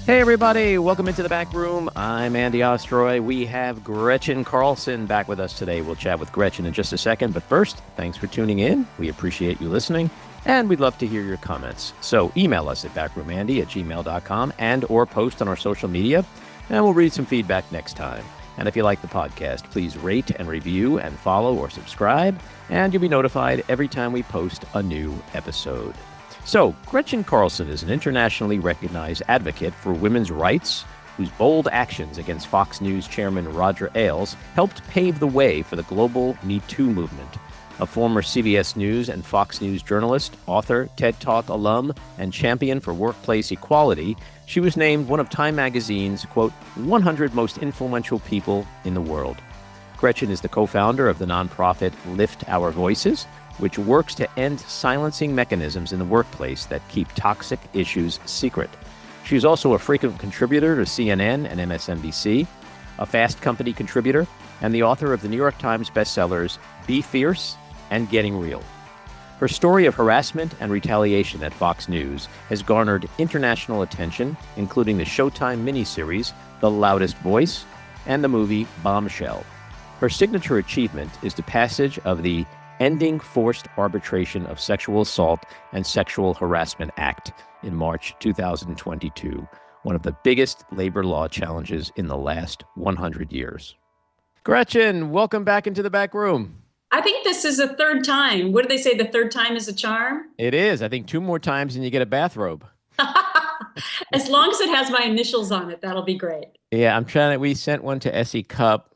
Hey everybody, welcome into the back room. I'm Andy Ostroy. We have Gretchen Carlson back with us today. We'll chat with Gretchen in just a second, but first, thanks for tuning in. We appreciate you listening, and we'd love to hear your comments. So email us at backroomandy@gmail.com and or post on our social media, and we'll read some feedback next time. And if you like the podcast, please rate and review and follow or subscribe, and you'll be notified every time we post a new episode. So, Gretchen Carlson is an internationally recognized advocate for women's rights whose bold actions against Fox News chairman Roger Ailes helped pave the way for the global Me Too movement. A former CBS News and Fox News journalist, author, TED Talk alum, and champion for workplace equality, she was named one of Time magazine's, quote, 100 most influential people in the world. Gretchen is the co-founder of the nonprofit Lift Our Voices, which works to end silencing mechanisms in the workplace that keep toxic issues secret. She is also a frequent contributor to CNN and MSNBC, a Fast Company contributor, and the author of the New York Times bestsellers Be Fierce and Getting Real. Her story of harassment and retaliation at Fox News has garnered international attention, including the Showtime miniseries The Loudest Voice and the movie Bombshell. Her signature achievement is the passage of the Ending Forced Arbitration of Sexual Assault and Sexual Harassment Act in March 2022, one of the biggest labor law challenges in the last 100 years. Gretchen, welcome back into the back room. I think this is the third time. What do they say? The third time is a charm? It is. I think 2 more times and you get a bathrobe. As long as it has my initials on it, that'll be great. Yeah, we sent one to Essie Cup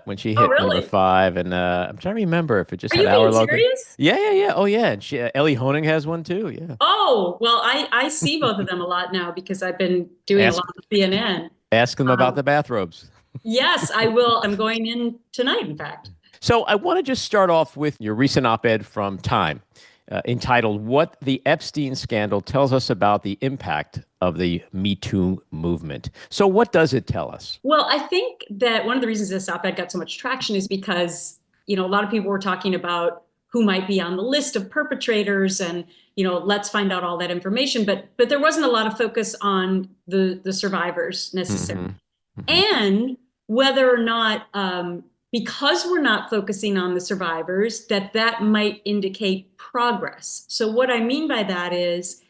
when she hit number 5, and I'm trying to remember if it just had our logo. Are you being serious? Yeah. Oh, yeah. And Ellie Honig has one too. Yeah. Oh, well, I see both of them a lot now because I've been doing a lot of CNN. Ask them about the bathrobes. Yes, I will. I'm going in tonight, in fact. So I want to just start off with your recent op-ed from Time, entitled What the Epstein Scandal Tells Us About the Impact of the Me Too Movement. So what does it tell us? Well, I think that one of the reasons this op-ed got so much traction is because, a lot of people were talking about who might be on the list of perpetrators and, let's find out all that information. But there wasn't a lot of focus on the survivors necessarily. And whether or not, because we're not focusing on the survivors, that might indicate progress. So what I mean by that is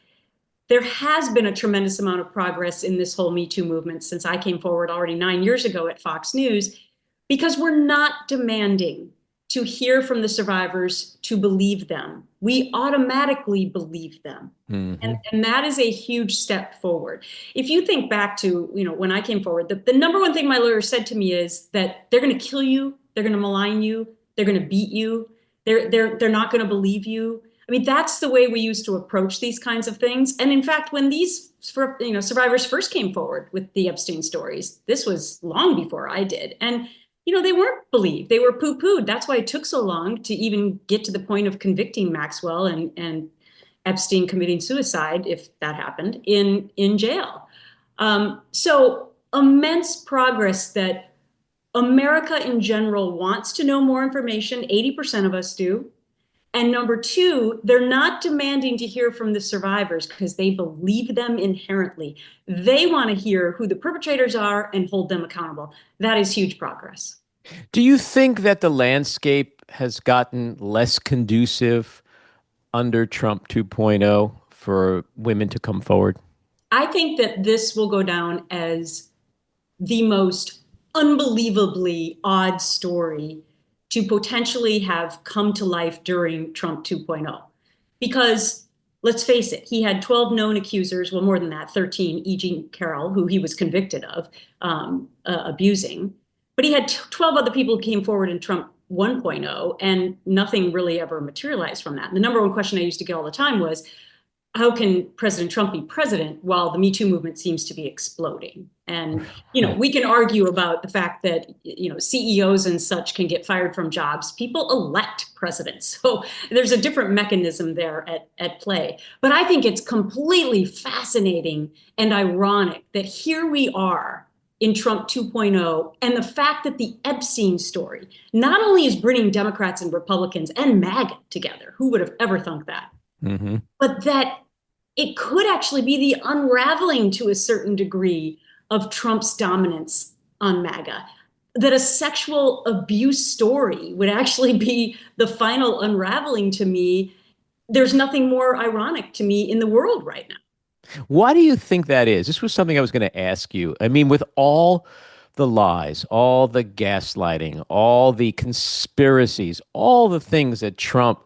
there has been a tremendous amount of progress in this whole Me Too movement since I came forward already 9 years ago at Fox News, because we're not demanding to hear from the survivors to believe them. We automatically believe them. And that is a huge step forward. If you think back to, when I came forward, the number one thing my lawyer said to me is that they're going to kill you, they're going to malign you, they're going to beat you, they're not going to believe you. I mean, that's the way we used to approach these kinds of things. And in fact, when these survivors first came forward with the Epstein stories, this was long before I did. And they weren't believed. They were poo-pooed. That's why it took so long to even get to the point of convicting Maxwell and Epstein committing suicide, if that happened, in jail. So immense progress that America in general wants to know more information. 80% of us do. And number 2, they're not demanding to hear from the survivors because they believe them inherently. They want to hear who the perpetrators are and hold them accountable. That is huge progress. Do you think that the landscape has gotten less conducive under Trump 2.0 for women to come forward? I think that this will go down as the most unbelievably odd story to potentially have come to life during Trump 2.0. Because let's face it, he had 12 known accusers, well, more than that, 13, E. Jean Carroll, who he was convicted of abusing. But he had 12 other people who came forward in Trump 1.0, and nothing really ever materialized from that. And the number one question I used to get all the time was, how can President Trump be president while the Me Too movement seems to be exploding? And, we can argue about the fact that, CEOs and such can get fired from jobs. People elect presidents. So there's a different mechanism there at play. But I think it's completely fascinating and ironic that here we are in Trump 2.0, and the fact that the Epstein story not only is bringing Democrats and Republicans and MAGA together, who would have ever thunk that, but that it could actually be the unraveling to a certain degree of Trump's dominance on MAGA. That a sexual abuse story would actually be the final unraveling to me. There's nothing more ironic to me in the world right now. Why do you think that is? This was something I was going to ask you. I mean, with all the lies, all the gaslighting, all the conspiracies, all the things that Trump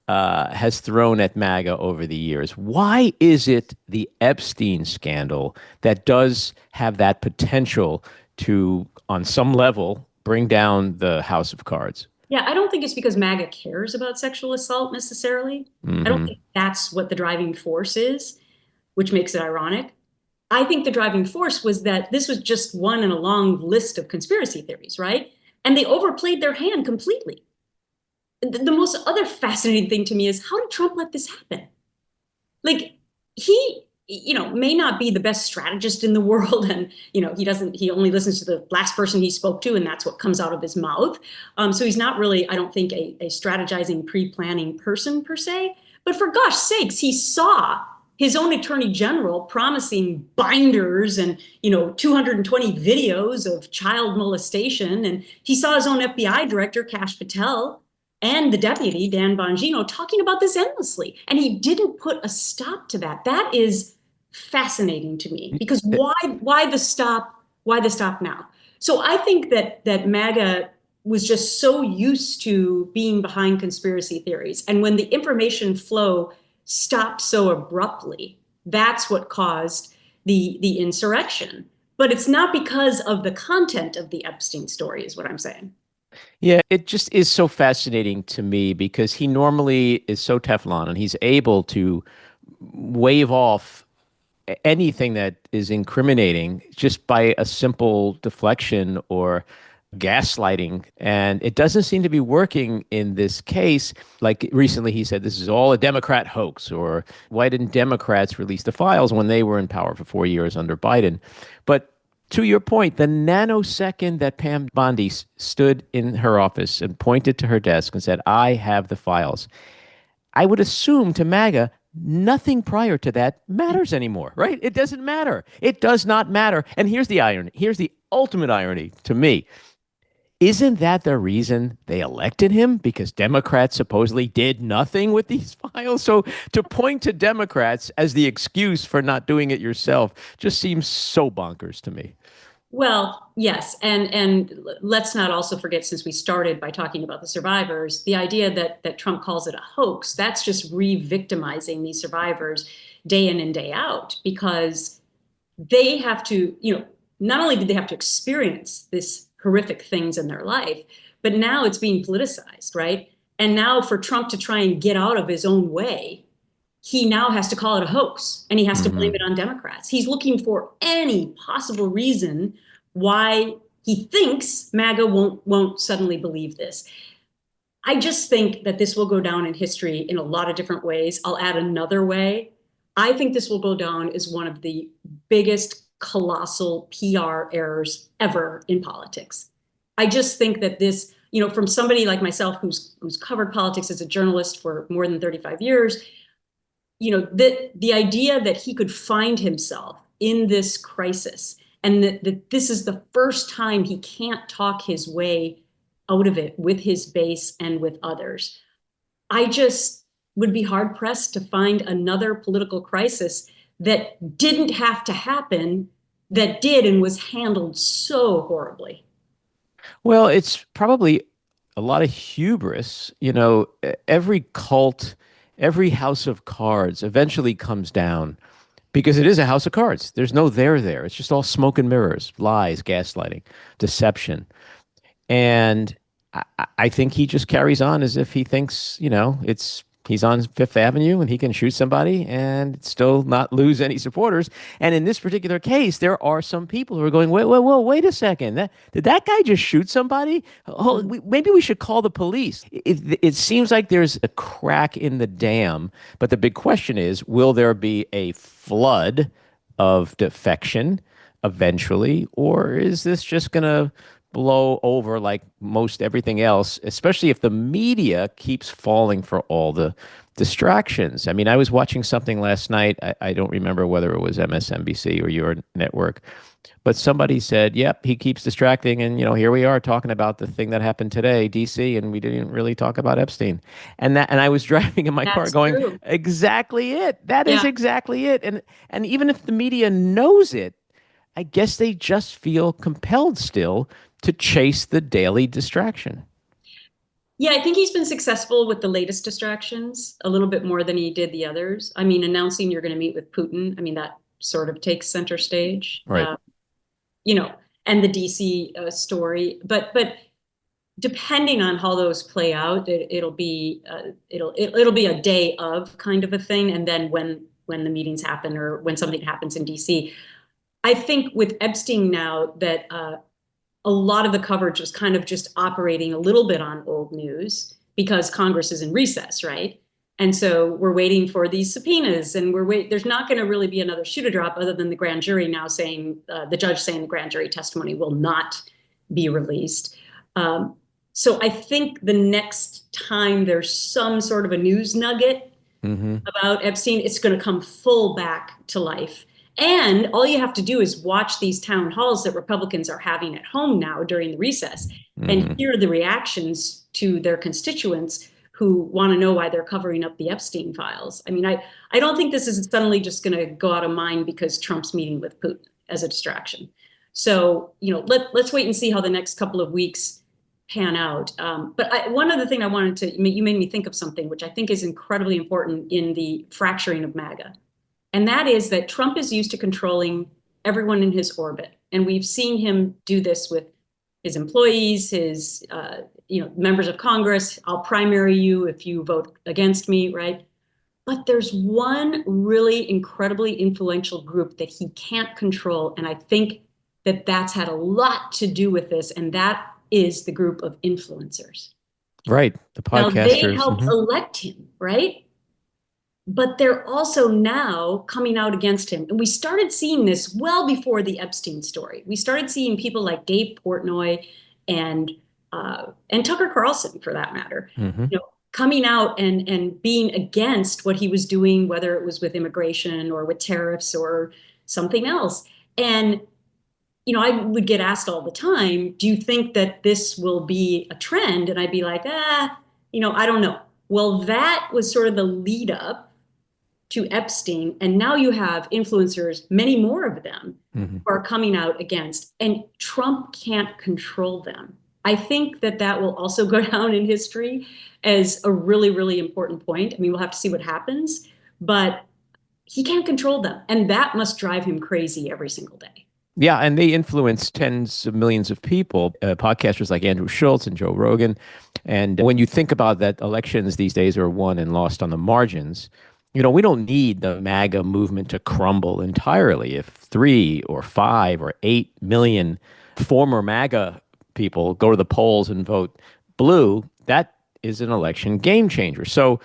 has thrown at MAGA over the years, why is it the Epstein scandal that does have that potential to, on some level, bring down the house of cards? Yeah, I don't think it's because MAGA cares about sexual assault necessarily. I don't Hmm. think that's what the driving force is, which makes it ironic. I think the driving force was that this was just one in a long list of conspiracy theories, right? And they overplayed their hand completely. The most other fascinating thing to me is, how did Trump let this happen? Like, he, may not be the best strategist in the world, and he only listens to the last person he spoke to, and that's what comes out of his mouth. So he's not really, I don't think, a strategizing, pre-planning person per se. But for gosh sakes, he saw his own attorney general promising binders and 220 videos of child molestation, and he saw his own FBI director Kash Patel and the deputy, Dan Bongino, talking about this endlessly. And he didn't put a stop to that. That is fascinating to me, because why the stop? Why the stop now? So I think that MAGA was just so used to being behind conspiracy theories. And when the information flow stopped so abruptly, that's what caused the insurrection. But it's not because of the content of the Epstein story, is what I'm saying. Yeah, it just is so fascinating to me because he normally is so Teflon and he's able to wave off anything that is incriminating just by a simple deflection or gaslighting. And it doesn't seem to be working in this case. Like recently, he said this is all a Democrat hoax, or why didn't Democrats release the files when they were in power for 4 years under Biden? But to your point, the nanosecond that Pam Bondi stood in her office and pointed to her desk and said, I have the files, I would assume to MAGA, nothing prior to that matters anymore, right? It doesn't matter. It does not matter. And here's the irony. Here's the ultimate irony to me. Isn't that the reason they elected him? Because Democrats supposedly did nothing with these files. So to point to Democrats as the excuse for not doing it yourself just seems so bonkers to me. Well, yes, and let's not also forget, since we started by talking about the survivors, the idea that Trump calls it a hoax, that's just re-victimizing these survivors day in and day out, because they have to, not only did they have to experience this horrific things in their life, but now it's being politicized, right? And now for Trump to try and get out of his own way, he now has to call it a hoax, and he has to blame Hmm. it on Democrats. He's looking for any possible reason why he thinks MAGA won't suddenly believe this. I just think that this will go down in history in a lot of different ways. I'll add another way. I think this will go down as one of the biggest colossal PR errors ever in politics. I just think that this, from somebody like myself who's covered politics as a journalist for more than 35 years, the idea that he could find himself in this crisis, and that this is the first time he can't talk his way out of it with his base and with others. I just would be hard pressed to find another political crisis that didn't have to happen, that did and was handled so horribly. Well, it's probably a lot of hubris. Every cult, every house of cards eventually comes down because it is a house of cards. There's no there there. It's just all smoke and mirrors, lies, gaslighting, deception. And I think he just carries on as if he thinks, he's on Fifth Avenue and he can shoot somebody and still not lose any supporters. And in this particular case, there are some people who are going, wait a second. Did that guy just shoot somebody? Oh, maybe we should call the police. It seems like there's a crack in the dam. But the big question is, will there be a flood of defection eventually? Or is this just going to blow over like most everything else, especially if the media keeps falling for all the distractions. I mean, I was watching something last night. I don't remember whether it was MSNBC or your network, but somebody said, "Yep, he keeps distracting." And here we are talking about the thing that happened today, DC, and we didn't really talk about Epstein. And I was driving in my car That's going, true. "Exactly it. That is Yeah. exactly it." And even if the media knows it, I guess they just feel compelled still to chase the daily distraction. Yeah, I think he's been successful with the latest distractions a little bit more than he did the others. I mean, announcing you're going to meet with Putin, I mean, that sort of takes center stage, Right. you know, and the DC story. But depending on how those play out, it'll be it'll be a day of kind of a thing, and then when the meetings happen or when something happens in DC, I think with Epstein now that a lot of the coverage was kind of just operating a little bit on old news because Congress is in recess, right? And so we're waiting for these subpoenas, and there's not going to really be another shoe to drop other than the grand jury now saying the judge saying the grand jury testimony will not be released. Um, so I think the next time there's some sort of a news nugget Mm-hmm. about Epstein, it's going to come full back to life. And all you have to do is watch these town halls that Republicans are having at home now during the recess and Mm-hmm. hear the reactions to their constituents who want to know why they're covering up the Epstein files. I mean, I don't think this is suddenly just going to go out of mind because Trump's meeting with Putin as a distraction. So, let's wait and see how the next couple of weeks pan out. But one other thing I wanted you made me think of something, which I think is incredibly important in the fracturing of MAGA. And that is that Trump is used to controlling everyone in his orbit. And we've seen him do this with his employees, his members of Congress. I'll primary you if you vote against me, right? But there's one really incredibly influential group that he can't control. And I think that that's had a lot to do with this. And that is the group of influencers. Right. The Now, they podcasters. helped Mm-hmm. elect him, right? But they're also now coming out against him. And we started seeing this well before the Epstein story. We started seeing people like Dave Portnoy and Tucker Carlson, for that matter, Mm-hmm. coming out and being against what he was doing, whether it was with immigration or with tariffs or something else. And I would get asked all the time, do you think that this will be a trend? And I'd be like, I don't know. Well, that was sort of the lead up to Epstein. And now you have influencers, many more of them, Mm-hmm. who are coming out against, and Trump can't control them. I think that will also go down in history as a really, really important point. I mean, we'll have to see what happens, but he can't control them. And that must drive him crazy every single day. Yeah, and they influence tens of millions of people, podcasters like Andrew Schultz and Joe Rogan. And when you think about that, elections these days are won and lost on the margins. We don't need the MAGA movement to crumble entirely. If 3 or 5 or 8 million former MAGA people go to the polls and vote blue, that is an election game changer. So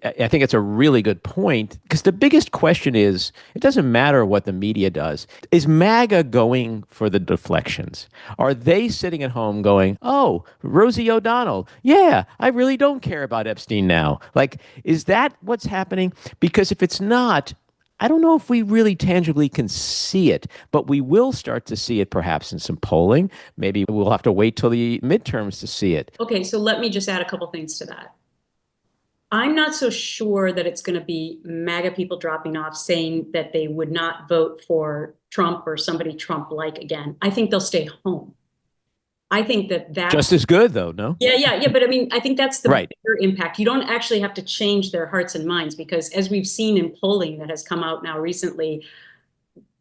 I think it's a really good point because the biggest question is it doesn't matter what the media does. Is MAGA going for the deflections? Are they sitting at home going, oh, Rosie O'Donnell, yeah, I really don't care about Epstein now? Like, is that what's happening? Because if it's not, I don't know if we really tangibly can see it, but we will start to see it perhaps in some polling. Maybe we'll have to wait till the midterms to see it. Okay, so let me just add a couple things to that. I'm not so sure that it's going to be MAGA people dropping off saying that they would not vote for Trump or somebody Trump-like again. I think they'll stay home. I think that's just as good, though, no? Yeah. But I mean, I think that's the right. bigger impact. You don't actually have to change their hearts and minds because as we've seen in polling that has come out now recently,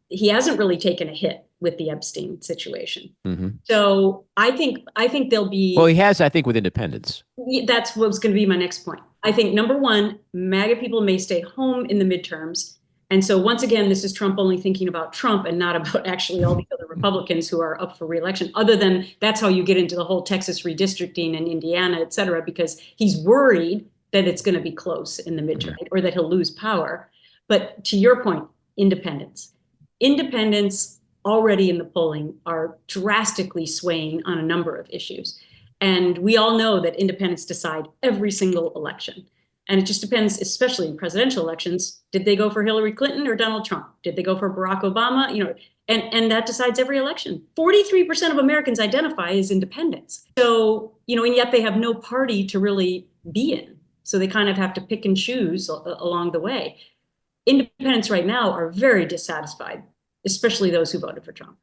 he hasn't really taken a hit with the Epstein situation. Mm-hmm. So I think there'll be. Well, he has, I think, with independents. That's what was going to be my next point. I think number one, MAGA people may stay home in the midterms. And so once again, this is Trump only thinking about Trump and not about actually all the other Republicans who are up for reelection. Other than that's how you get into the whole Texas redistricting and Indiana, et cetera, because he's worried that it's going to be close in the midterm or that he'll lose power. But to your point, independents already in the polling are drastically swaying on a number of issues. And we all know that independents decide every single election. And it just depends, especially in presidential elections. Did they go for Hillary Clinton or Donald Trump? Did they go for Barack Obama? And that decides every election. 43% of Americans identify as independents. So, and yet they have no party to really be in. So they kind of have to pick and choose along the way. Independents right now are very dissatisfied, especially those who voted for Trump.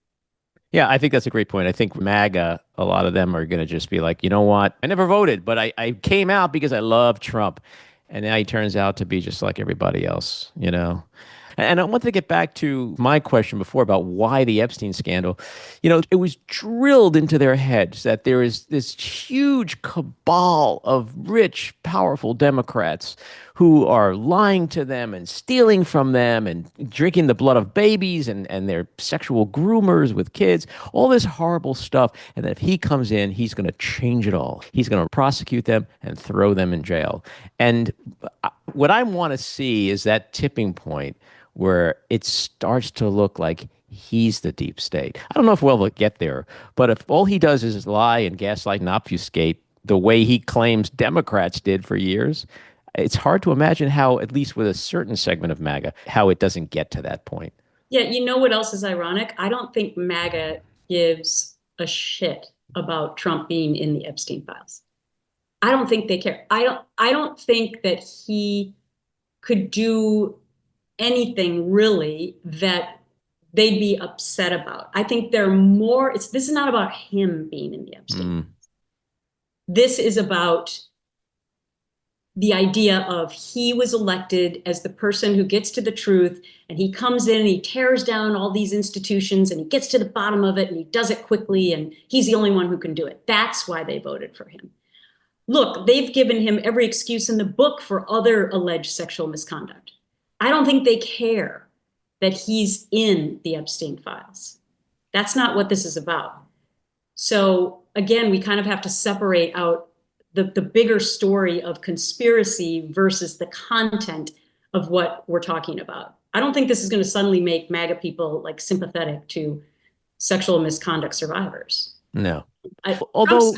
Yeah, I think that's a great point. I think MAGA, a lot of them are going to just be like, you know what? I never voted, but I came out because I love Trump. And now he turns out to be just like everybody else, And I want to get back to my question before about why the Epstein scandal. It was drilled into their heads that there is this huge cabal of rich, powerful Democrats who are lying to them and stealing from them and drinking the blood of babies and they're sexual groomers with kids, all this horrible stuff. And that if he comes in, he's going to change it all. He's going to prosecute them and throw them in jail. And what I want to see is that tipping point where it starts to look like he's the deep state. I don't know if we'll get there, but if all he does is lie and gaslight and obfuscate the way he claims Democrats did for years, it's hard to imagine how, at least with a certain segment of MAGA, how it doesn't get to that point. Yeah, you know what else is ironic? I don't think MAGA gives a shit about Trump being in the Epstein files. I don't think they care. I don't think that he could do anything really that they'd be upset about. I think they're more, this is not about him being in the Epstein. This is about the idea of he was elected as the person who gets to the truth, and he comes in and he tears down all these institutions and he gets to the bottom of it and he does it quickly and he's the only one who can do it. That's why they voted for him. Look, they've given him every excuse in the book for other alleged sexual misconduct. I don't think they care that he's in the Epstein files. That's not what this is about. So again, we kind of have to separate out the bigger story of conspiracy versus the content of what we're talking about. I don't think this is going to suddenly make MAGA people like sympathetic to sexual misconduct survivors. No. Although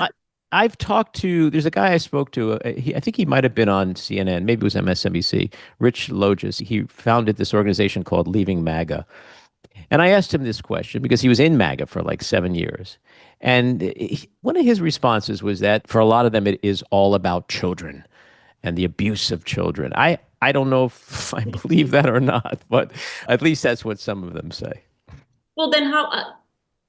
I've talked to, there's a guy I spoke to, I think he might have been on CNN, maybe it was MSNBC, Rich Loges. He founded this organization called Leaving MAGA. And I asked him this question because he was in MAGA for like 7 years. And one of his responses was that for a lot of them, it is all about children and the abuse of children. I don't know if I believe that or not, but at least that's what some of them say. Well, then how...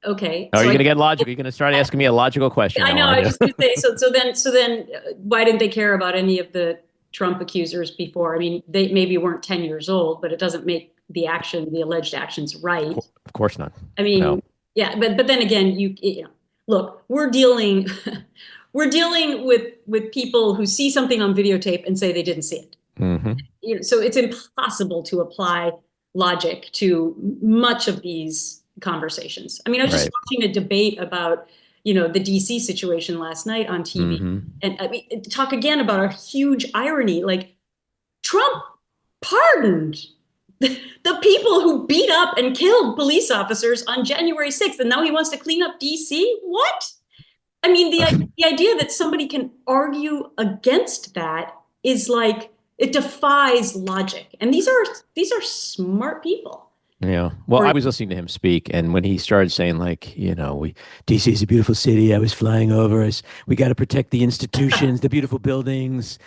Okay. Are you going to get logical? You're going to start asking me a logical question. I know. I was just going to say. So then, why didn't they care about any of the Trump accusers before? I mean, they maybe weren't 10 years old, but it doesn't make the alleged actions right. Of course not. I mean, no. Yeah, but then again, look, we're dealing with people who see something on videotape and say they didn't see it. Mm-hmm. So it's impossible to apply logic to much of these conversations. I mean, I was just watching a debate about, the DC situation last night on TV. Mm-hmm. And I mean, talk again about a huge irony. Like, Trump pardoned the people who beat up and killed police officers on January 6th. And now he wants to clean up DC? What? I mean, the idea that somebody can argue against that is like, it defies logic. And these are smart people. Yeah. Well, I was listening to him speak, and when he started saying, like, DC is a beautiful city. I was flying over us. We got to protect the institutions, the beautiful buildings.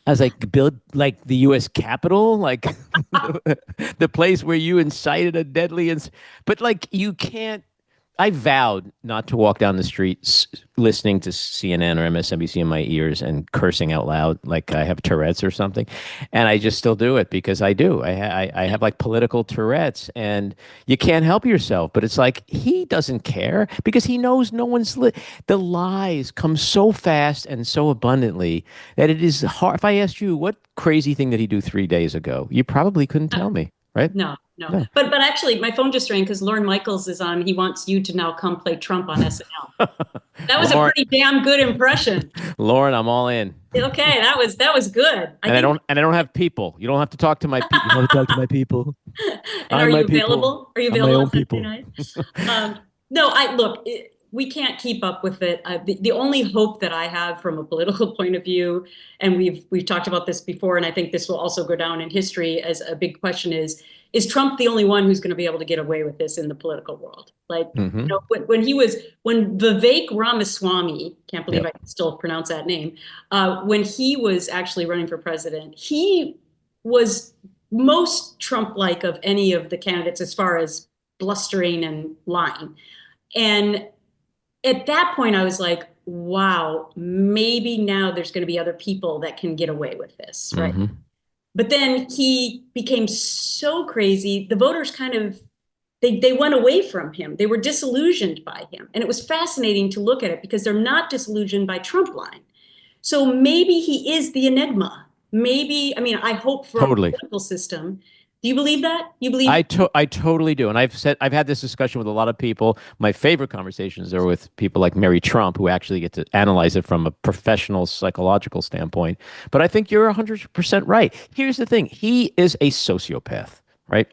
I was like, build like the U.S. Capitol, like the place where you incited a deadly. But like, you can't. I vowed not to walk down the streets listening to CNN or MSNBC in my ears and cursing out loud like I have Tourette's or something. And I just still do it because I do. I have like political Tourette's, and you can't help yourself. But it's like he doesn't care because he knows no one's the lies come so fast and so abundantly that it is hard. If I asked you what crazy thing did he do 3 days ago, you probably couldn't tell me, right? No. But actually, my phone just rang because Lorne Michaels is on. He wants you to now come play Trump on SNL. That was a pretty damn good impression. Lauren, I'm all in. Okay, that was good. And I don't have people. You don't have to talk to my people. You don't have to talk to my people. And are I'm my you people. available? Are you I'm my available own on Thursday people. night? No, I look, we can't keep up with it. The only hope that I have from a political point of view, and we've talked about this before, and I think this will also go down in history as a big question is Trump the only one who's going to be able to get away with this in the political world? Like, Hmm. when Vivek Ramaswamy, can't believe Yep. I can still pronounce that name, when he was actually running for president, he was most Trump-like of any of the candidates as far as blustering and lying. And at that point, I was like, wow, maybe now there's going to be other people that can get away with this, right? Hmm. But then he became so crazy, the voters kind of they went away from him. They were disillusioned by him. And it was fascinating to look at it because they're not disillusioned by Trump line. So maybe he is the enigma. Maybe, I mean, I hope for our Totally. political system. Do you believe that? You believe? I totally do. And I've had this discussion with a lot of people. My favorite conversations are with people like Mary Trump, who actually get to analyze it from a professional psychological standpoint. But I think you're 100% right. Here's the thing. He is a sociopath, right?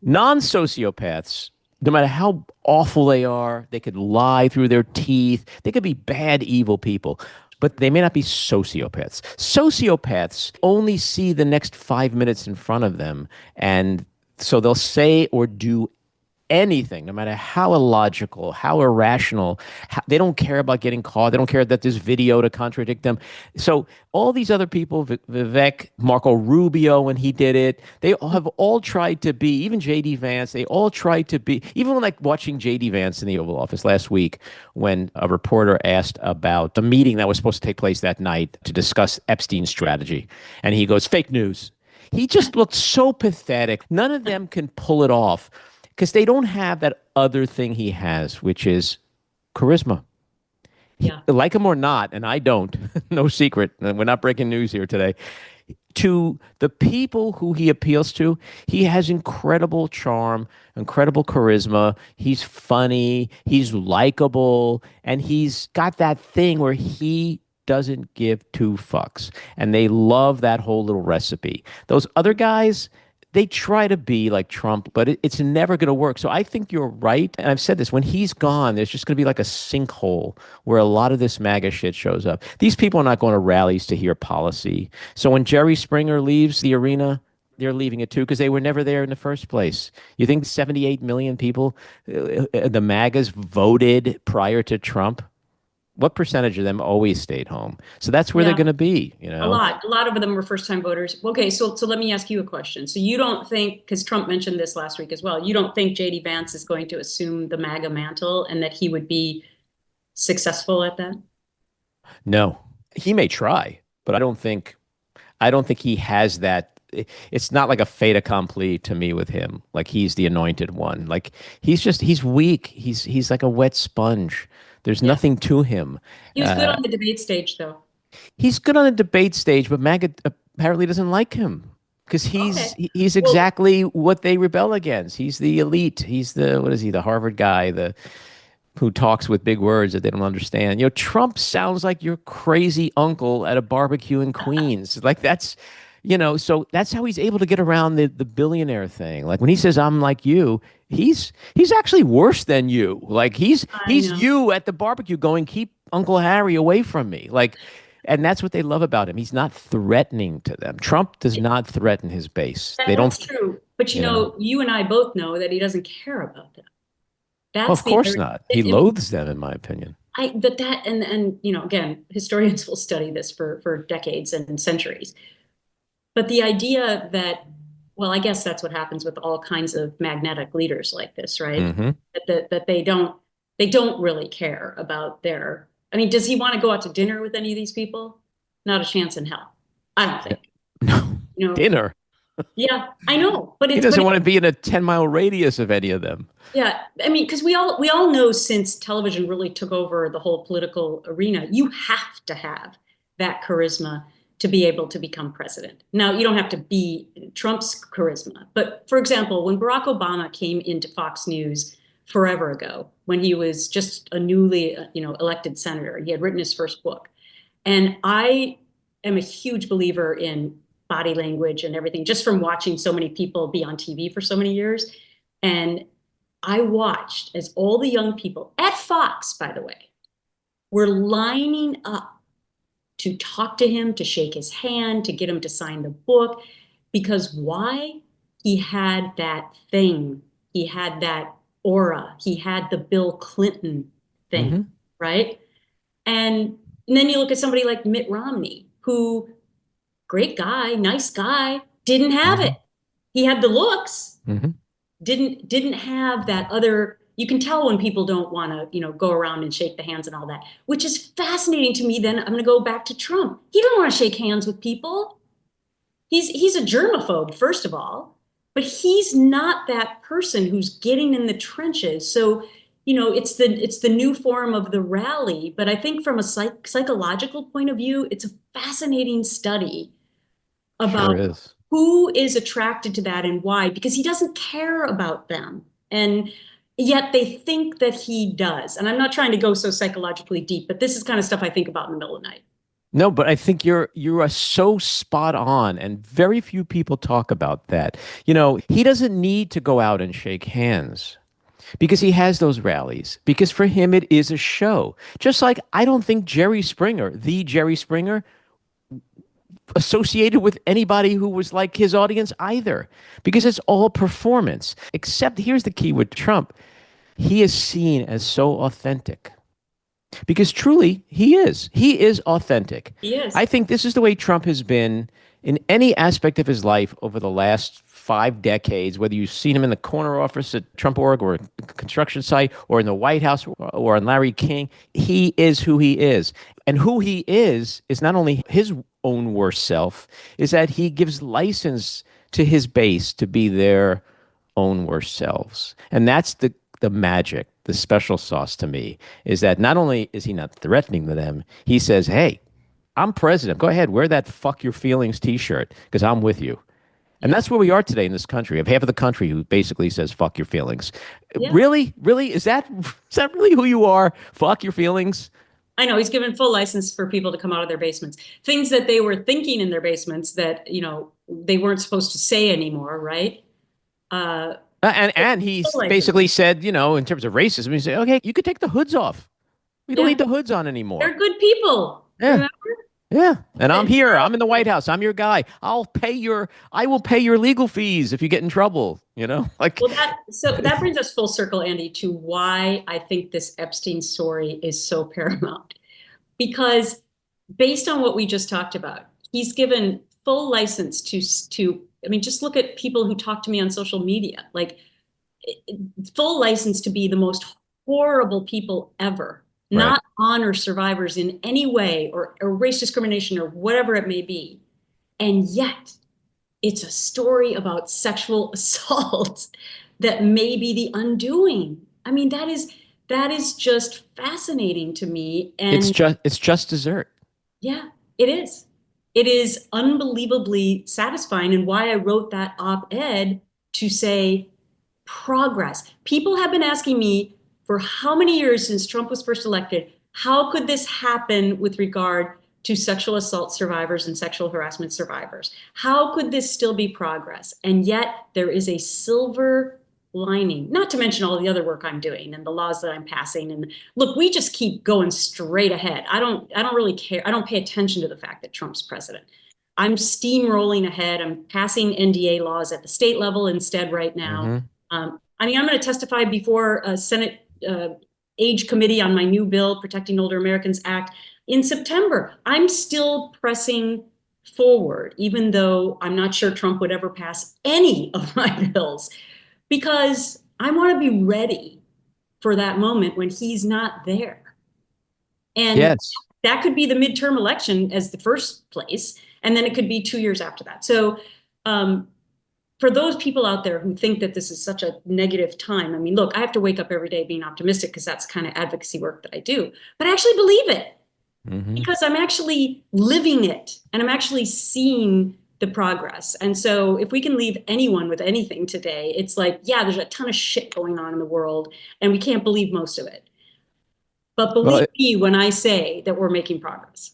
Non-sociopaths, no matter how awful they are, they could lie through their teeth. They could be bad, evil people, but they may not be sociopaths. Sociopaths only see the next 5 minutes in front of them. And so they'll say or do anything, no matter how illogical, how irrational. They don't care about getting caught. They don't care that there's video to contradict them. So all these other people, Vivek, Marco Rubio, when he did it, they have all tried to be, even J.D. Vance, they all tried to be, even like watching J.D. Vance in the Oval Office last week when a reporter asked about the meeting that was supposed to take place that night to discuss Epstein's strategy. And he goes, fake news. He just looked so pathetic. None of them can pull it off because they don't have that other thing he has, which is charisma. Yeah. Like him or not, and I don't, no secret, and we're not breaking news here today. To the people who he appeals to, he has incredible charm, incredible charisma. He's funny, he's likable, and he's got that thing where he doesn't give two fucks. And they love that whole little recipe. Those other guys, they try to be like Trump, but it's never going to work. So I think you're right. And I've said this, when he's gone, there's just going to be like a sinkhole where a lot of this MAGA shit shows up. These people are not going to rallies to hear policy. So when Jerry Springer leaves the arena, they're leaving it too because they were never there in the first place. You think 78 million people, the MAGAs voted prior to Trump? What percentage of them always stayed home? So that's where they're Yeah. going to be, A lot of them were first time voters. Okay, so let me ask you a question. So you don't think, because Trump mentioned this last week as well, you don't think JD Vance is going to assume the MAGA mantle and that he would be successful at that? No, he may try, but I don't think he has that. It's not like a fait accompli to me with him. Like he's the anointed one. Like he's weak. He's like a wet sponge. There's Yeah. nothing to him. He was good on the debate stage, though. He's good on the debate stage, but MAGA apparently doesn't like him because Okay. he's Well, exactly what they rebel against. He's the elite. He's the what is he? The Harvard guy, the who talks with big words that they don't understand. Trump sounds like your crazy uncle at a barbecue in Queens. Like so that's how he's able to get around the billionaire thing. Like when he says I'm like you, he's actually worse than you. Like I he's know. you at the barbecue going, keep Uncle Harry away from me. Like, and that's what they love about him. He's not threatening to them. Trump does not threaten his base. They don't, That's true. But you know. you and I both know that he doesn't care about them. Well, That's of the course not. He loathes them, in my opinion. but that and again, historians will study this for decades and centuries. But the idea that, well, I guess that's what happens with all kinds of magnetic leaders like this, right? Hmm. That they don't really care about their. I mean, does he want to go out to dinner with any of these people? Not a chance in hell. I don't think. No, You know, dinner. yeah, I know, but He it's but doesn't want to be in a 10-mile radius of any of them. yeah, I mean, because we all know since television really took over the whole political arena, you have to have that charisma to be able to become president. Now, you don't have to be Trump's charisma, but for example, when Barack Obama came into Fox News forever ago, when he was just a newly, elected senator, he had written his first book. And I am a huge believer in body language and everything, just from watching so many people be on TV for so many years. And I watched as all the young people at Fox, by the way, were lining up to talk to him, to shake his hand, to get him to sign the book. Because why? He had that thing. He had that aura. He had the Bill Clinton thing, Mm-hmm. right? And then you look at somebody like Mitt Romney, who, great guy, nice guy, didn't have Mm-hmm. it. He had the looks, Mm-hmm. didn't have that other. You can tell when people don't want to, go around and shake the hands and all that, which is fascinating to me. Then I'm going to go back to Trump. He don't want to shake hands with people. He's a germaphobe, first of all, but he's not that person who's getting in the trenches. So, it's the new form of the rally. But I think from a psychological point of view, it's a fascinating study Sure about is. who is attracted to that and why, because he doesn't care about them. And yet they think that he does. And I'm not trying to go so psychologically deep, but this is kind of stuff I think about in the middle of the night. No, but I think you are so spot on, and very few people talk about that. He doesn't need to go out and shake hands because he has those rallies. Because for him, it is a show. Just like I don't think the Jerry Springer, associated with anybody who was like his audience either, because it's all performance. Except here's the key with Trump: he is seen as so authentic. Because truly, he is. He is authentic. He is. I think this is the way Trump has been in any aspect of his life over the last 5 decades, whether you've seen him in the corner office at Trump.org or a construction site or in the White House or on Larry King. He is who he is. And who he is not only his own worst self, is that he gives license to his base to be their own worst selves. And that's the magic, the special sauce to me, is that not only is he not threatening to them, he says, hey, I'm president. Go ahead, wear that fuck your feelings t-shirt because I'm with you. And Yeah. that's where we are today in this country. We have half of the country who basically says fuck your feelings. Yeah. Really? Really? Is that really who you are? Fuck your feelings? I know he's given full license for people to come out of their basements. Things that they were thinking in their basements that, they weren't supposed to say anymore, right? Uh, And he's full license. basically said, in terms of racism, he said, okay, you could take the hoods off. We don't Yeah. need the hoods on anymore. They're good people. Yeah. Remember? Yeah. And I'm And here. I'm in the White House. I'm your guy. I will pay your legal fees if you get in trouble, Like well, that brings us full circle, Andy, to why I think this Epstein story is so paramount. Because based on what we just talked about, he's given full license to I mean, just look at people who talk to me on social media, like full license to be the most horrible people ever, right. not honor survivors in any way, or race discrimination or whatever it may be. And yet it's a story about sexual assault that may be the undoing. I mean, that is just fascinating to me. And It's just dessert. yeah, it is. It is unbelievably satisfying, and why I wrote that op-ed to say progress. People have been asking me for how many years since Trump was first elected, how could this happen with regard to sexual assault survivors and sexual harassment survivors? How could this still be progress? And yet there is a silver lining, not to mention all the other work I'm doing and the laws that I'm passing. And look, we just keep going straight ahead. I don't really care. I don't pay attention to the fact that Trump's president. I'm steamrolling ahead. I'm passing NDA laws at the state level instead right now. Mm-hmm. I mean, I'm going to testify before a Senate Age Committee on my new bill, Protecting Older Americans Act, in September. I'm still pressing forward, even though I'm not sure Trump would ever pass any of my bills, because I want to be ready for that moment when he's not there. And Yes. that could be the midterm election as the first place, and then it could be 2 years after that. So for those people out there who think that this is such a negative time, I mean, look, I have to wake up every day being optimistic because that's kind of advocacy work that I do, but I actually believe it Mm-hmm. because I'm actually living it and I'm actually seeing the progress. And so if we can leave anyone with anything today, it's like, yeah, there's a ton of shit going on in the world and we can't believe most of it. But Well, believe me when I say that we're making progress.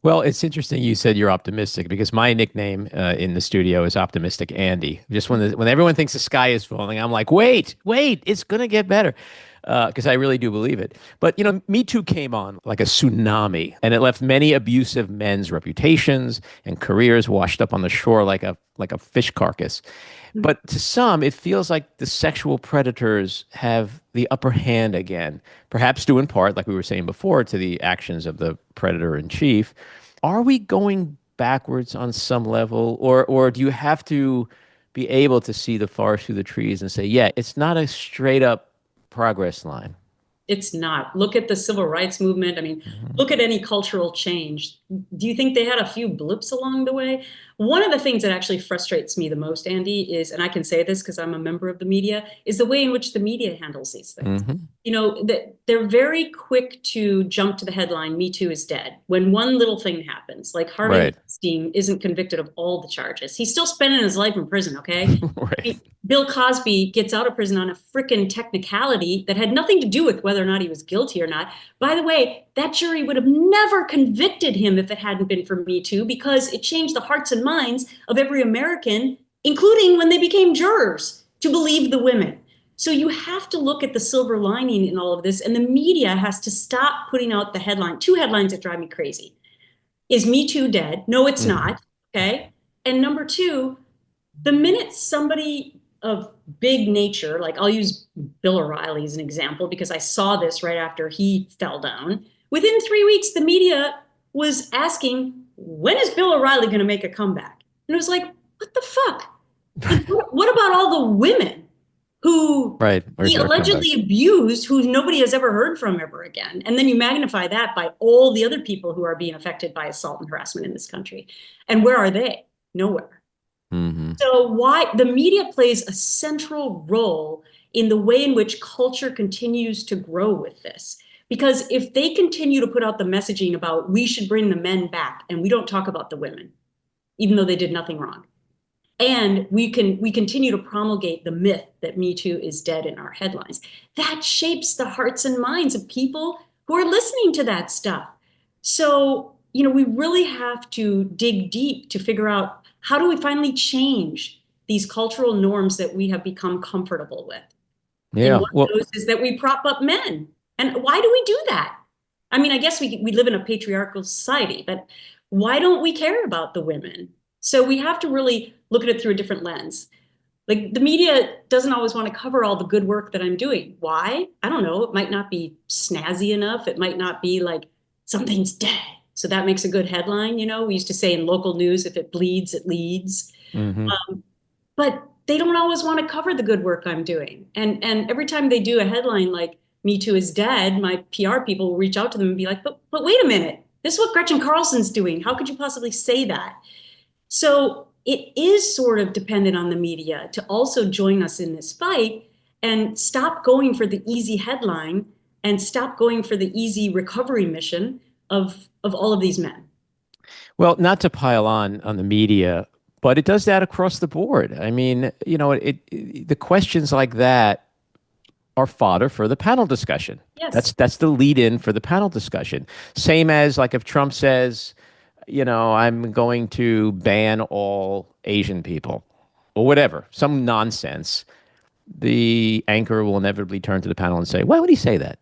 Well, it's interesting you said you're optimistic because my nickname in the studio is Optimistic Andy. Just when everyone thinks the sky is falling, I'm like, wait, it's gonna get better, because I really do believe it. But Me Too came on like a tsunami, and it left many abusive men's reputations and careers washed up on the shore like a fish carcass. But to some, it feels like the sexual predators have the upper hand again, perhaps due in part, like we were saying before, to the actions of the predator in chief. Are we going backwards on some level, or do you have to be able to see the forest through the trees and say, yeah, it's not a straight up progress line? It's not. Look at the civil rights movement. I mean, Mhm. look at any cultural change. Do you think they had a few blips along the way? One of the things that actually frustrates me the most, Andy, is, and I can say this because I'm a member of the media, is the way in which the media handles these things. Mhm. That they're very quick to jump to the headline, Me Too is dead, when one little thing happens, like Harvey Right. Epstein isn't convicted of all the charges. He's still spending his life in prison, okay? Right. Bill Cosby gets out of prison on a frickin' technicality that had nothing to do with whether or not he was guilty or not. By the way, that jury would have never convicted him if it hadn't been for Me Too, because it changed the hearts and minds of every American, including when they became jurors, to believe the women. So you have to look at the silver lining in all of this, and the media has to stop putting out the headline. Two headlines that drive me crazy. Is Me Too dead? No, it's Mhm. not. Okay. And number two, the minute somebody of big nature, like I'll use Bill O'Reilly as an example because I saw this right after he fell down. Within 3 weeks, the media was asking, when is Bill O'Reilly going to make a comeback? And it was like, what the fuck? Like, what about all the women who Right. Where's he that comeback? allegedly abused, who nobody has ever heard from ever again? And then you magnify that by all the other people who are being affected by assault and harassment in this country. And where are they? Nowhere. Hmm. So why the media plays a central role in the way in which culture continues to grow with this. Because if they continue to put out the messaging about we should bring the men back and we don't talk about the women, even though they did nothing wrong, and we continue to promulgate the myth that Me Too is dead in our headlines, that shapes the hearts and minds of people who are listening to that stuff. So we really have to dig deep to figure out, how do we finally change these cultural norms that we have become comfortable with. And Yeah. one Well, of those is that we prop up men. And why do we do that? I mean, I guess we live in a patriarchal society, but why don't we care about the women? So we have to really look at it through a different lens. Like, the media doesn't always want to cover all the good work that I'm doing. Why? I don't know. It might not be snazzy enough. It might not be like something's dead. So that makes a good headline. We used to say in local news, if it bleeds, it leads. hmm. But they don't always want to cover the good work I'm doing. And every time they do a headline like Me Too is dead, my PR people will reach out to them and be like, but wait a minute. This is what Gretchen Carlson's doing. How could you possibly say that? So it is sort of dependent on the media to also join us in this fight and stop going for the easy headline and stop going for the easy recovery mission of all of these men. Well, not to pile on the media, but it does that across the board. I mean, the questions like that are fodder for the panel discussion. Yes. That's the lead in for the panel discussion. Same as like if Trump says, I'm going to ban all Asian people or whatever, some nonsense, the anchor will inevitably turn to the panel and say, why would he say that?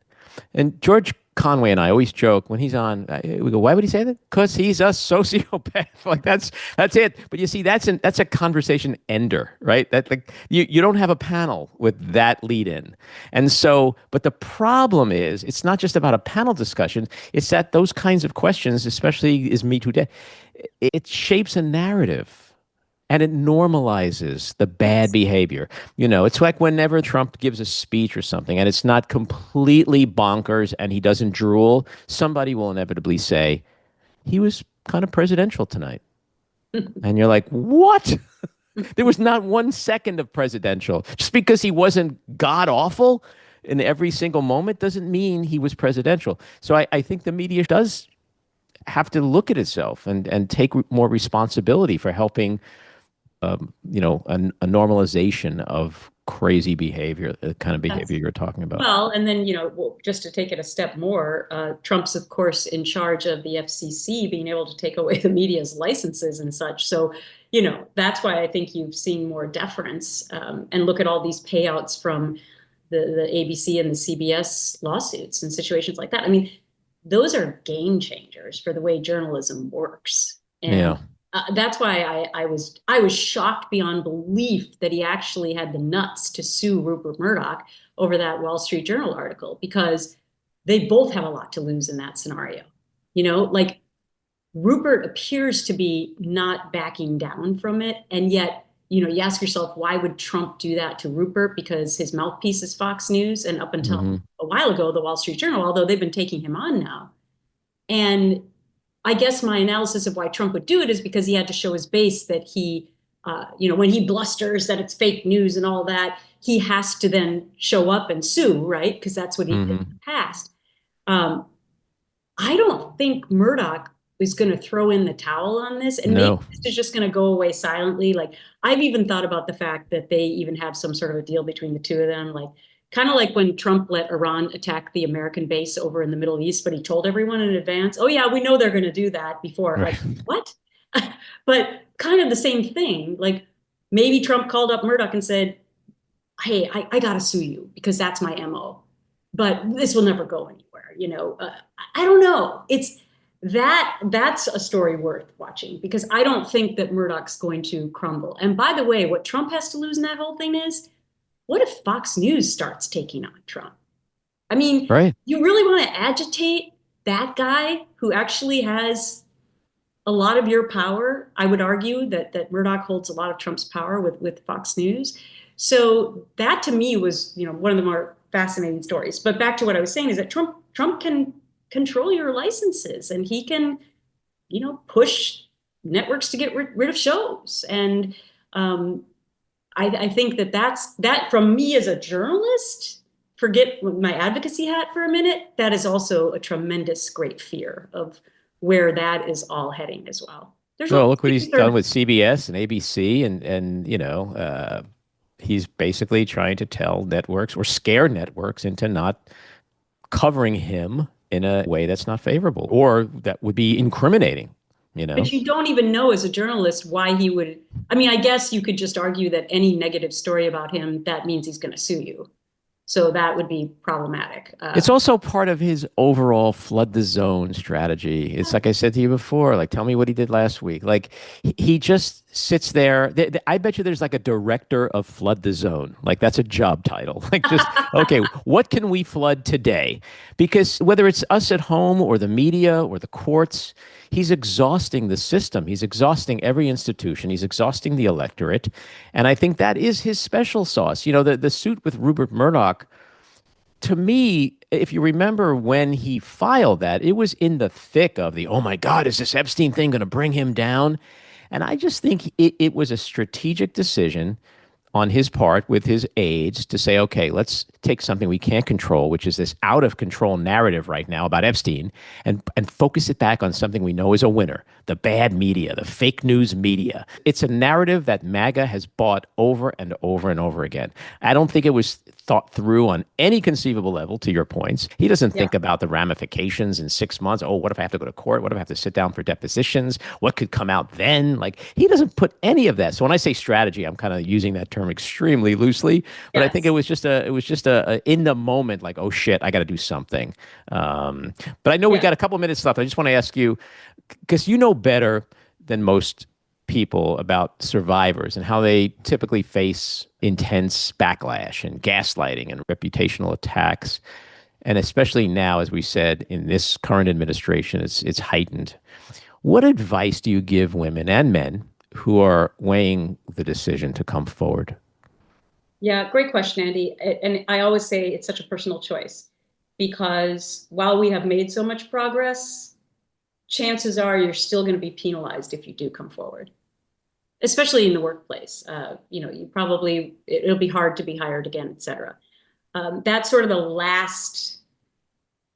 And George Conway and I always joke when he's on. We go, "Why would he say that? Because he's a sociopath." Like that's it. But you see, that's a conversation ender, right? That like you don't have a panel with that lead in, and so. But the problem is, it's not just about a panel discussion. It's that those kinds of questions, especially is Me Too dead, it shapes a narrative and it normalizes the bad Yes. behavior. It's like whenever Trump gives a speech or something and it's not completely bonkers and he doesn't drool, somebody will inevitably say, he was kind of presidential tonight. And you're like, what? There was not 1 second of presidential. Just because he wasn't god awful in every single moment doesn't mean he was presidential. So I think the media does have to look at itself and take more responsibility for helping a normalization of crazy behavior, the kind of That's behavior you're talking about. well, and then, well, just to take it a step more, Trump's, of course, in charge of the FCC being able to take away the media's licenses and such. So, that's why I think you've seen more deference. And look at all these payouts from the ABC and the CBS lawsuits and situations like that. I mean, those are game changers for the way journalism works. And Yeah. that's why I was shocked beyond belief that he actually had the nuts to sue Rupert Murdoch over that Wall Street Journal article, because they both have a lot to lose in that scenario. Like, Rupert appears to be not backing down from it, and yet, you ask yourself, why would Trump do that to Rupert? Because his mouthpiece is Fox News, and up until Hmm. a while ago, the Wall Street Journal, although they've been taking him on now. And I guess my analysis of why Trump would do it is because he had to show his base that when he blusters that it's fake news and all that, he has to then show up and sue, right? Because that's what he did in Hmm. the past. Um, I don't think Murdoch is going to throw in the towel on this, and maybe No. this is just going to go away silently. Like, I've even thought about the fact that they even have some sort of a deal between the two of them, like kind of like when Trump let Iran attack the American base over in the Middle East, but he told everyone in advance, "Oh yeah, we know they're going to do that before." Like, Right. what? But kind of the same thing. Like, maybe Trump called up Murdoch and said, "Hey, I got to sue you because that's my MO, but this will never go anywhere." I don't know. That's a story worth watching, because I don't think that Murdoch's going to crumble. And by the way, what Trump has to lose in that whole thing is, what if Fox News starts taking on Trump? I mean, Right. you really want to agitate that guy who actually has a lot of your power? I would argue that Murdoch holds a lot of Trump's power with Fox News. So that to me was, one of the more fascinating stories. But back to what I was saying is that Trump can control your licenses, and he can, push networks to get rid of shows. And um, I think that from me as a journalist, forget my advocacy hat for a minute, that is also a tremendous great fear of where that is all heading as well. There's Well, only look what he's done 2/3. with CBS and ABC, and he's basically trying to tell networks or scare networks into not covering him in a way that's not favorable or that would be incriminating, you know? But you don't even know as a journalist why he would. I mean, I guess you could just argue that any negative story about him, that means he's going to sue you. So that would be problematic. It's also part of his overall flood the zone strategy. It's like I said to you before, like, tell me what he did last week. Like, he just sits there. I bet you there's like a director of flood the zone. Like, that's a job title. Like, just, okay, what can we flood today? Because whether it's us at home or the media or the courts, he's exhausting the system. He's exhausting every institution. He's exhausting the electorate. And I think that is his special sauce. The suit with Rupert Murdoch, to me, if you remember when he filed that, it was in the thick of the, oh my God, is this Epstein thing going to bring him down? And I just think it was a strategic decision on his part with his aides to say, okay, let's take something we can't control, which is this out of control narrative right now about Epstein, and focus it back on something we know is a winner, the bad media, the fake news media. It's a narrative that MAGA has bought over and over and over again. I don't think it was thought through on any conceivable level, to your points. He doesn't Yeah. think about the ramifications in 6 months. Oh, what if I have to go to court? What if I have to sit down for depositions? What could come out then? Like, he doesn't put any of that. So when I say strategy, I'm kind of using that term extremely loosely, but I think Yes. it was just a in the moment, like, oh shit, I got to do something. But I know we Yeah. got a couple minutes left. I just want to ask you, because you know better than most people about survivors and how they typically face intense backlash and gaslighting and reputational attacks. And especially now, as we said, in this current administration, it's heightened. What advice do you give women and men who are weighing the decision to come forward? Yeah, great question, Andy. And I always say it's such a personal choice, because while we have made so much progress, chances are you're still going to be penalized if you do come forward, especially in the workplace. It'll be hard to be hired again, et cetera. That's sort of the last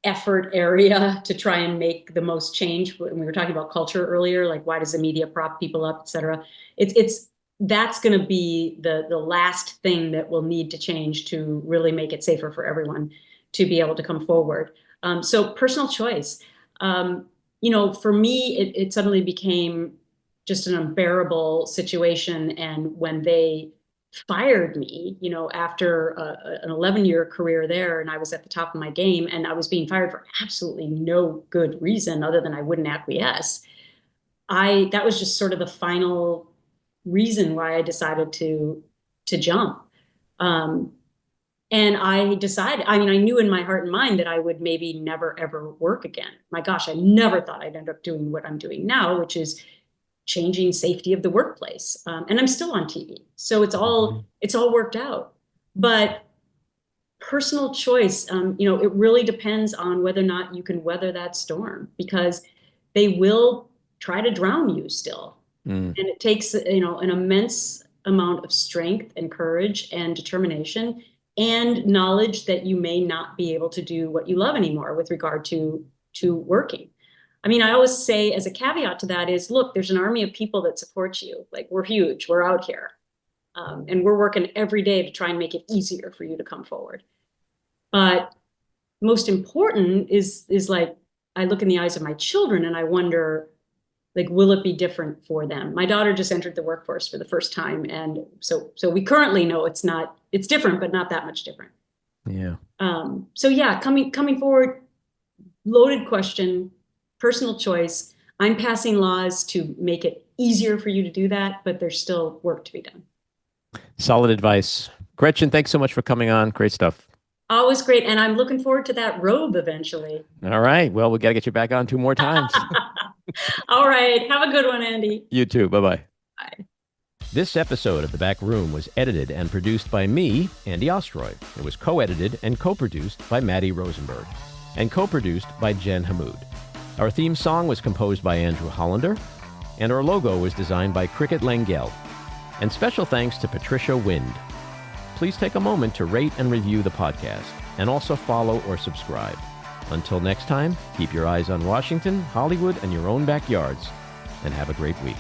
effort area to try and make the most change. When we were talking about culture earlier, like, why does the media prop people up, et cetera? It's that's going to be the last thing that will need to change to really make it safer for everyone to be able to come forward. So personal choice. For me, it suddenly became just an unbearable situation. And when they fired me, after an 11-year career there, and I was at the top of my game, and I was being fired for absolutely no good reason other than I wouldn't acquiesce. That was just sort of the final reason why I decided to jump. And I decided, I knew in my heart and mind that I would maybe never, ever work again. My gosh, I never thought I'd end up doing what I'm doing now, which is changing safety of the workplace. And I'm still on TV. So it's all worked out. But personal choice, it really depends on whether or not you can weather that storm, because they will try to drown you still. And it takes, an immense amount of strength and courage and determination and knowledge that you may not be able to do what you love anymore with regard to working. I always say as a caveat to that is, look, there's an army of people that support you. Like, we're huge, we're out here. And we're working every day to try and make it easier for you to come forward. But most important is like, I look in the eyes of my children and I wonder, like, will it be different for them? My daughter just entered the workforce for the first time. And so we currently know it's different, but not that much different. Yeah. Coming forward, loaded question, personal choice. I'm passing laws to make it easier for you to do that, but there's still work to be done. Solid advice. Gretchen, thanks so much for coming on. Great stuff. Always great. And I'm looking forward to that robe eventually. All right. Well, we got to get you back on 2 more times. All right. Have a good one, Andy. You too. Bye-bye. Bye. This episode of The Back Room was edited and produced by me, Andy Ostroy. It was co-edited and co-produced by Maddie Rosenberg and co-produced by Jen Hammoud. Our theme song was composed by Andrew Hollander, and our logo was designed by Cricket Langell. And special thanks to Patricia Wind. Please take a moment to rate and review the podcast, and also follow or subscribe. Until next time, keep your eyes on Washington, Hollywood, and your own backyards, and have a great week.